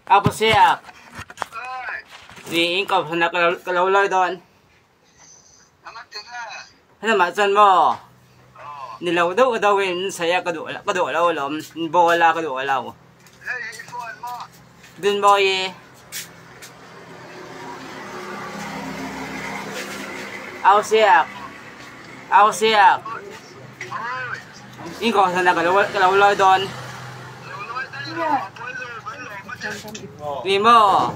Apa siap? Di ingkau sana kalau loi don. Hana macam mo. Ni lau đâu win saya kedua lau lom bola kedua lau. Din boy. Ao siap. Ingkau sana kalau loi don. Vì mà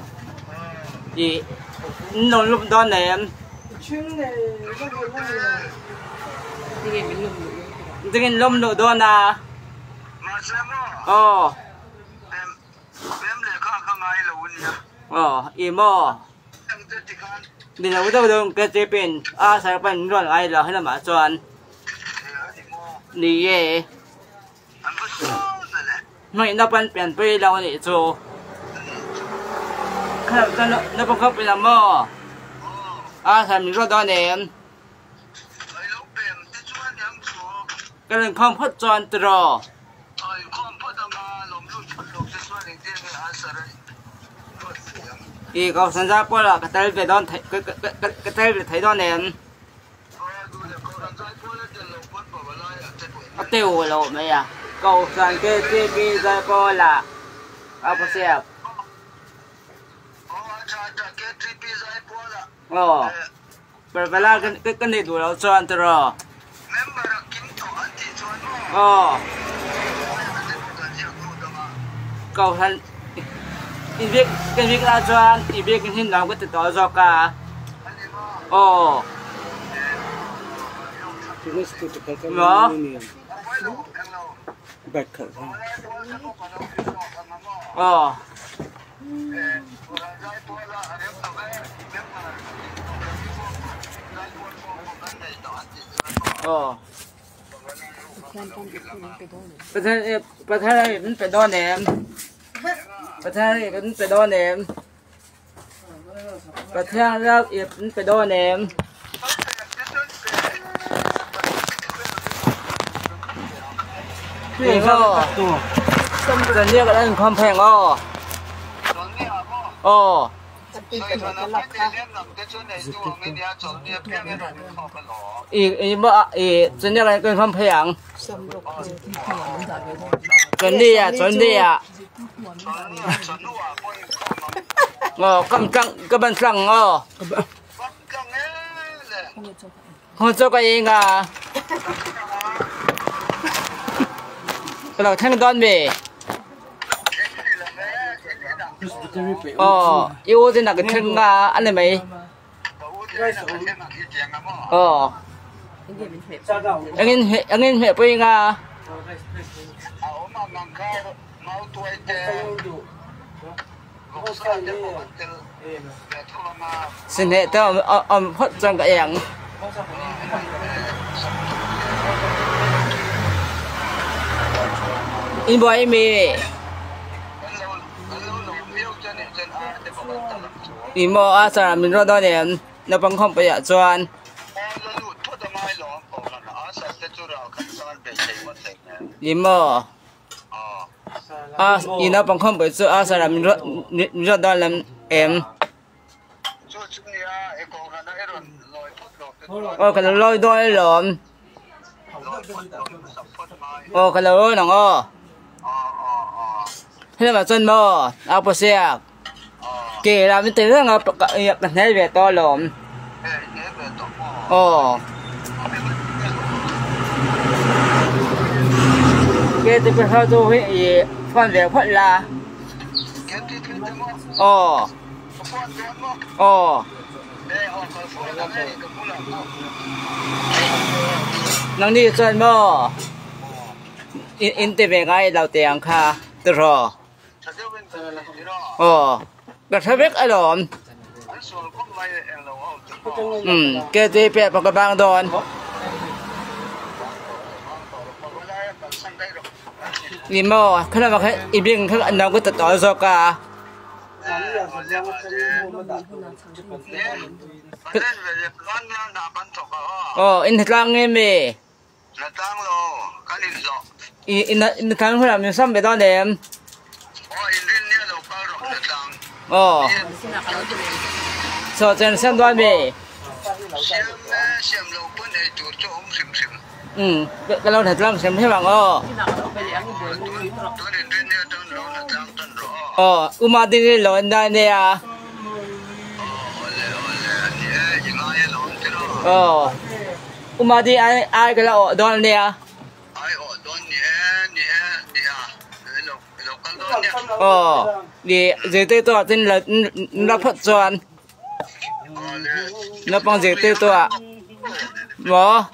thì nó lúc đó này cái lông độ đó na ý mà đi đâu đâu cái chế biến sao bên rồi ai là hay là mà chọn đi ye mày nó bên biển bơi đâu này cho nó không khóc bị làm mơ thành mình đó nè cái lần không phát tròn từ rồi thì cậu sản ra qua là cái tay về đó cái tay về thấy đó nè tiêu rồi mày à cậu sản cái ra qua là apa siap berbelah kan itu lo cuan terus kau kan ibik lah cuan ibik ini nama kita tahu jugaประเทศนี้มันเป็นด้านแหนมประเทศนี้มันเป็นด้านแหนมประเทศเราอีกมันเป็นด้านแหนมนี่ก็จะเรียกอะไรความแพงอีบ่จะเรียกอะไรเป็นความแพงจนดีกำจังก็บันสั่งเขาเจ้าก็เองเราทั้งตอนเบyêu thì là cái thân anh này mày anh em hệ bây nga xin hệ tao phát trong cái ảnh in boy meอีโมอาสามินรอดเนี่ยนับบังคับไปอ่ะจวนอีโมอีนับบังคับไปจวนอาสามินรอดเนี่ยเอ็มกันลอยด้วยหรอกันลอยหนังให้มาจนโมเอาไปเสียkì làm cái tiếng là cảm thấy về to lộn kì thì phải tôi phải phân về phân là năng đi chân mò in về ngay đầu tiền kha từ rồi gạt hết biết ai đòn kê tê pẹ bằng cái băng đòn đi mò cái nào mà cái im lặng cái anh nào có tự tỏi do cả in thật lang nghe mì in tháng phải làm những xăm về đó đẹp ờ so chân xem đoan về xem lâu bữa này chuột cho ông xem cái lâu thật lắm xem thế bằng tôi đến đây tôi lâu là tăng rõ umadi lo ndai ne à umadi ai cái lâu đoan ne à đi dưới tây tọa tên là nó phát tròn nó bằng dưới tây tọa bỏ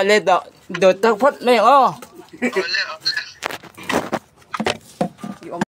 lên đó đột tắc phát mấy